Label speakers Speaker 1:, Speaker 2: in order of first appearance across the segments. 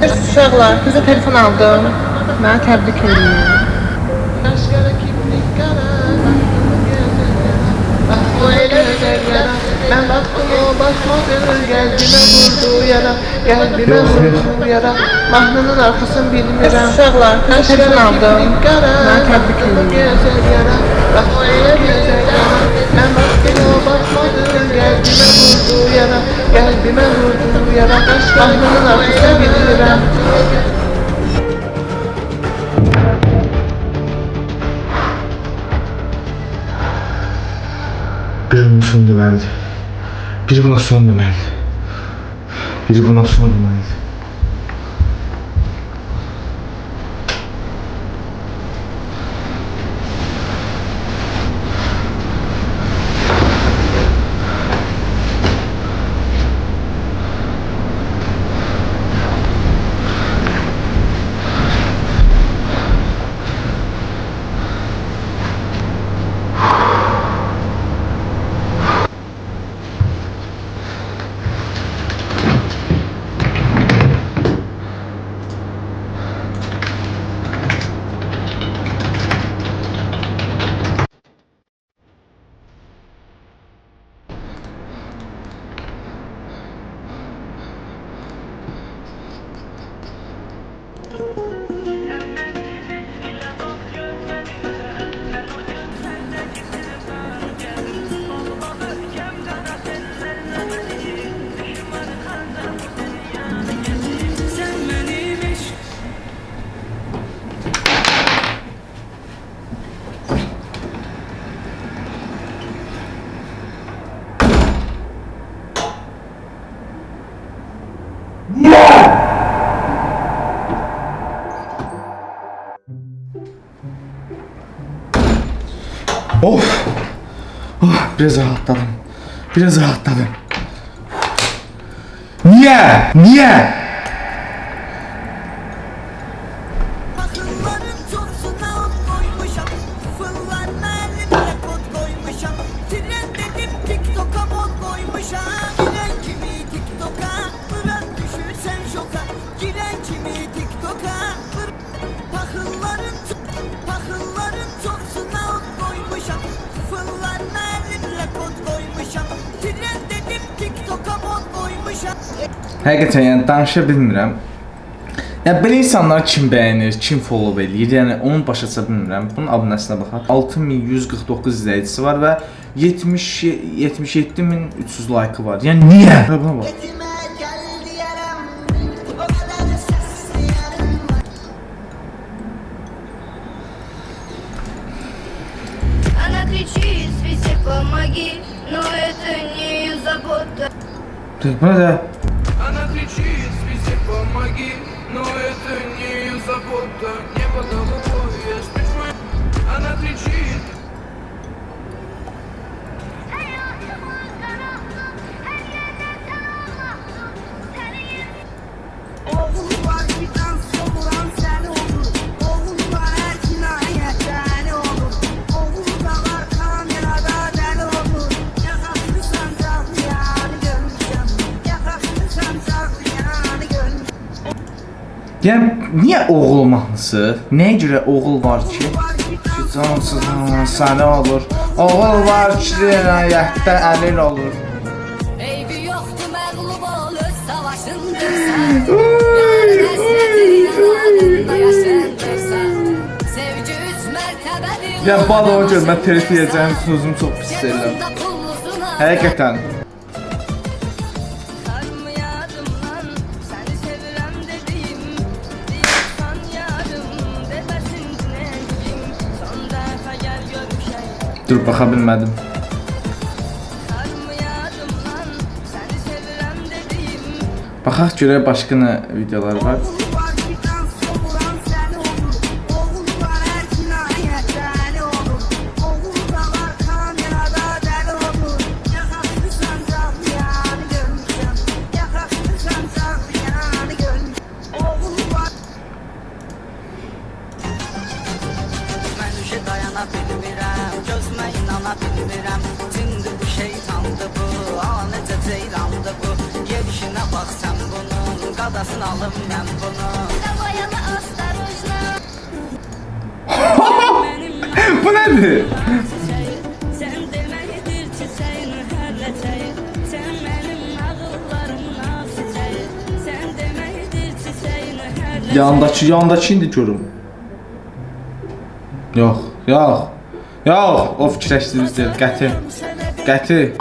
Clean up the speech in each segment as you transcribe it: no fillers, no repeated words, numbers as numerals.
Speaker 1: Uşaqlar, sizə telefon aldım. Mənə təbrik edin. Ben baktım o basmadı, gelbime vurdu yara, gelbime vurdu yara. Mahnının arkasını bilmirəm. Uşaqlar, sizə telefon aldım. Mənə təbrik edin. Bak o elə gözəl yara. Ben baktım o basmadı, gelbime vurdu yara, gelbime vurdu yara. Mahnının arkasını bilmirəm.
Speaker 2: Biri bunu son deməlidir. Biri buna son deməlidir. Biri buna son deməlidir. Of! Oh, biraz rahatladım. Biraz rahatladım. Niye? Niye?
Speaker 3: Akılların çoksuna ot koymuşam, fırlarına elimle kod koymuşam. Tren dedim TikTok'a mod koymuşam. Giren kimi TikTok'a, bırak düşürsen şoka. Giren kimi TikTok'a, Pakılların çoksuna ot koymuşam, fırlarına elimle kod koymuşam. Tren dedim TikTok'a mod koymuşam.
Speaker 2: Həqiqətən yəni danışa bilmirəm. Yəni belə insanlar kim bəyənir, kim follow eləyir, yəni onu başa düşə bilmirəm. Bunun abunəsinə baxaq. 6149 izləyicisi var və 77300 like-ı var. Yəni niyə? Buna bax.
Speaker 4: Она кричит, Свете, помоги, но это не ее забота.
Speaker 2: Bu nə də?
Speaker 5: Она кричит, Свете, помоги, но это не ее забота. Небо голубое, спичь. Она кричит.
Speaker 3: Oğul var bir dans vuran sen olur. Oğul var her cinayet deli olur. Oğul da var kamerada deli olur. Yakaslısan canlıyanı görmüşüm. Yakaslısan canlıyanı görmüşüm.
Speaker 2: Yəni niyə oğul mahnısı? Nəyə görə oğul var ki? Cansız səni olur. Oğul var ki, cinayətdə əlil olur.
Speaker 4: Eybi yoktu məğlub ol öz savaşındırsan. Yarın həsrəti yanadında yaşandırsan. Sevgi üç mərtəbəli
Speaker 2: Yəni bu adama görə mən telif yiyəcəyim sözümü çox pis deyirəm.
Speaker 4: Yanında pullusuna
Speaker 2: Həqiqətən.
Speaker 4: sarmayadım lan. Səni sevirəm dediğim. Diyorsan yarım deməsin dinləyim. Son dəfə gəl görüşək.
Speaker 2: Dur baxa bilmədim.
Speaker 4: Sarmayadım lan. Səni sevirəm dediğim.
Speaker 2: Baxaq görək başqa nə videolar var.
Speaker 3: Oğul var bir dans vuran sen olur. Oğul var her cinayet deli olur. Oğul da var kamerada deli olur. Yakaslısan canlıyanı görmüşüm. Yakaslısan canlıyanı görmüşüm. Oğul var.
Speaker 6: Mən düşə dayana bilmirəm, gözümə inana bilmirəm. Cindir bu şeytandır bu, necə ceylandır bu. Gelişinə bax sən bunun, qadar qadasını alım mən bunu.
Speaker 4: Давай-ла осторожно.
Speaker 2: Bu nədir?
Speaker 7: Sən deməkdir çiçəyini hərləcəyi. Sən mənim nağıllarımın afsicəyi. Sən deməkdir çiçəyini hərləcəyi.
Speaker 2: Yandakı indi görüm. Yox. O fikirləşdirinizdir. Qəti.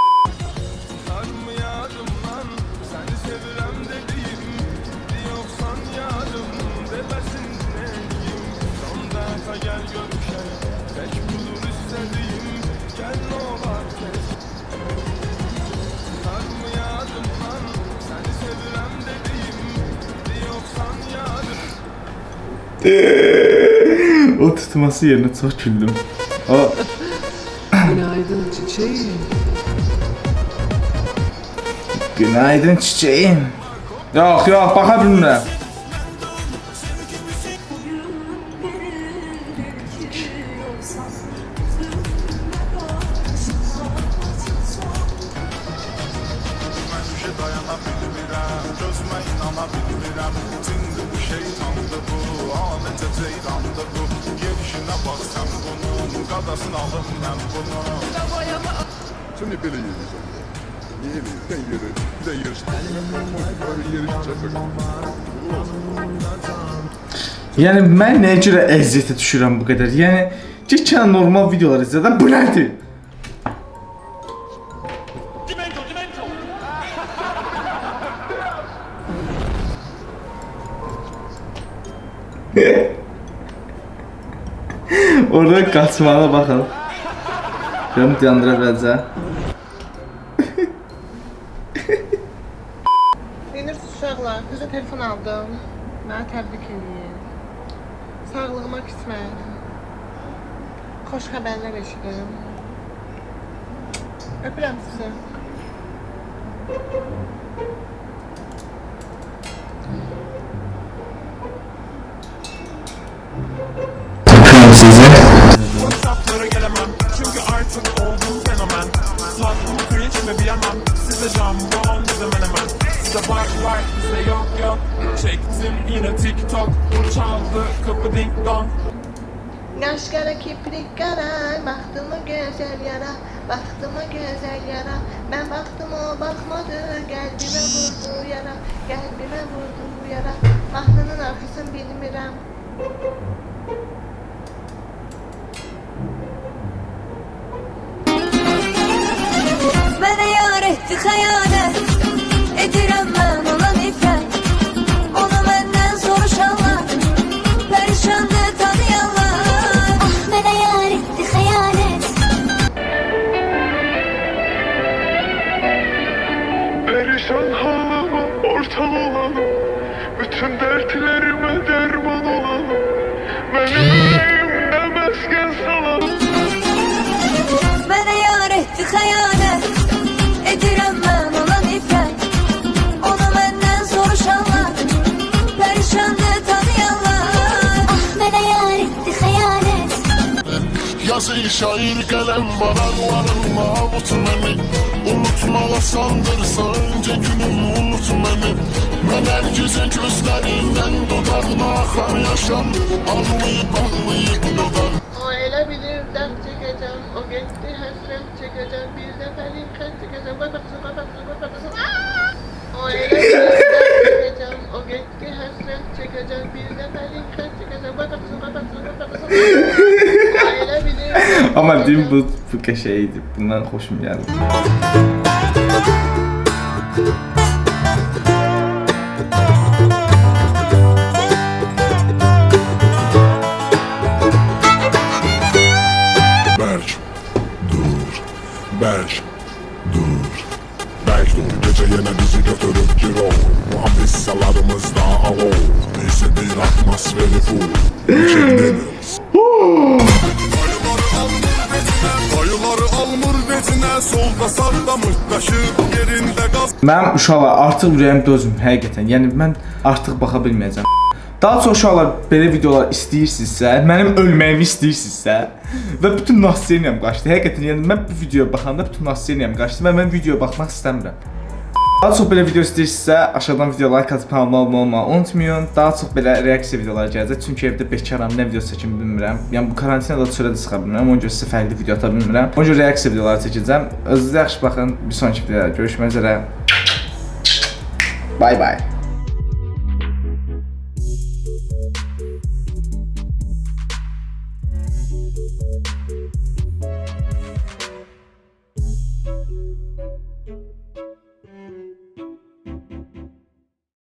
Speaker 2: O tutması yerine çok güldüm. O
Speaker 1: Günaydın çiçeğim.
Speaker 2: günaydın çiçeğim. Yok baka bilmirəm.
Speaker 8: Şimdi böyle yürüyeceğim. Niye yürüyeceğim? Bir de yarış. Böyle yarışacağız.
Speaker 2: Yəni mən nəyə görə əziyyətə düşürəm bu qədər? Yəni geçən normal videolar izlədim. Bu nədir? Orada qaçmağa baxın. Görüm dayandıra biləcək.
Speaker 1: Bilirsiniz uşaqlar, qıza telefon aldım. Mənə təbrik edin. Sağlığıma qismət. Xoş xəbərlər eşidim. Öpürəm sizi.
Speaker 9: WhatsApp'lara gelemem çünkü artık oldum fenomen. Tatlım cringe mi bilemem. Size jambon bize menemen. Size var bize yok. Çektim yine TikTok. Çaldı kapı ding dong.
Speaker 1: Qaş qara, kiprik qara, baxdımı gözəl yara, baxdımı gözəl yara. Mən baxdım o baxmadı, qəlbimə vurdu yara, qəlbimə vurdu yara. Mahnının arxasını bilmirəm.
Speaker 7: Mənə yar etdi xəyanət. Edirəm mən ona nifrət. Onu məndən soruşanlar pərişandır tanıyanlar. Ah, mənə yar etdi xəyanət.
Speaker 8: Perişan halıma ortam olalım. Bütün dertlerime derman olalım. Benim yüreğimde mesken salalım.
Speaker 7: Mənə yar etdi xəyanət. Edirəm mən ona nifrət. Onu məndən soruşanlar pərişandır tanıyanlar. Ah, mənə yar etdi xəyanət.
Speaker 8: Yazı şair kalem baharlarımla avut beni. Unutmağa sandırsa önce günümü unut beni. Ben herkesin gözlerinden dudağına akar yaşam. Ağlayıp dudağım.
Speaker 1: O elə bilir dərd çəkəcəm, o getdi həsrət çəkəcəm, bir dəfəlik xət çəkəcəm, qoy baxsın. O elə bilir dərd çəkəcəm, o getdi həsrət çəkəcəm, bir dəfəlik xət çəkəcəm, qoy baxsın. O elə bilir.
Speaker 2: Amma deyim bu qəşəngdir. Bundan xoşum gəldi.
Speaker 8: Berk dur. Gece yine bizi götürüp giro. Muhabbet salarımızda alo. Neyse bir atmosferi full. Kendiniz. Dayıları almır betine. Solda sağda mırtdaşır. Yerinde gaz.
Speaker 2: Mənim uşaqlar artıq ürəyim dözmür həqiqətən. Yəni mən artıq baxa bilməyəcəm. Daha çox uşaqlar belə videolar istəyirsinizsə, mənim ölməyimi istəyirsinizsə və bütün nasiyoniyam qaçdı. Həqiqətən yəni mən bu videoya baxanda bütün nasiyoniyam qaçdı və mən videoya baxmaq istəmirəm. Daha çox belə video istəyirsinizsə, aşağıdan video like atıb kanalıma abunə olmağı unutmayın. Daha çox belə reaksiya videolar gələcək. Çünki evdə bekaram, nə video çəkim bilmirəm. Yəni bu karantinada da sürədə çıxa bilmirəm. Ona görə sizə fərqli video ata bilmirəm. Ona görə reaksiya videoları çəkəcəm. Özünüzə yaxşı baxın. Bir sonraki videoda görüşmək üzrə. Bye bye.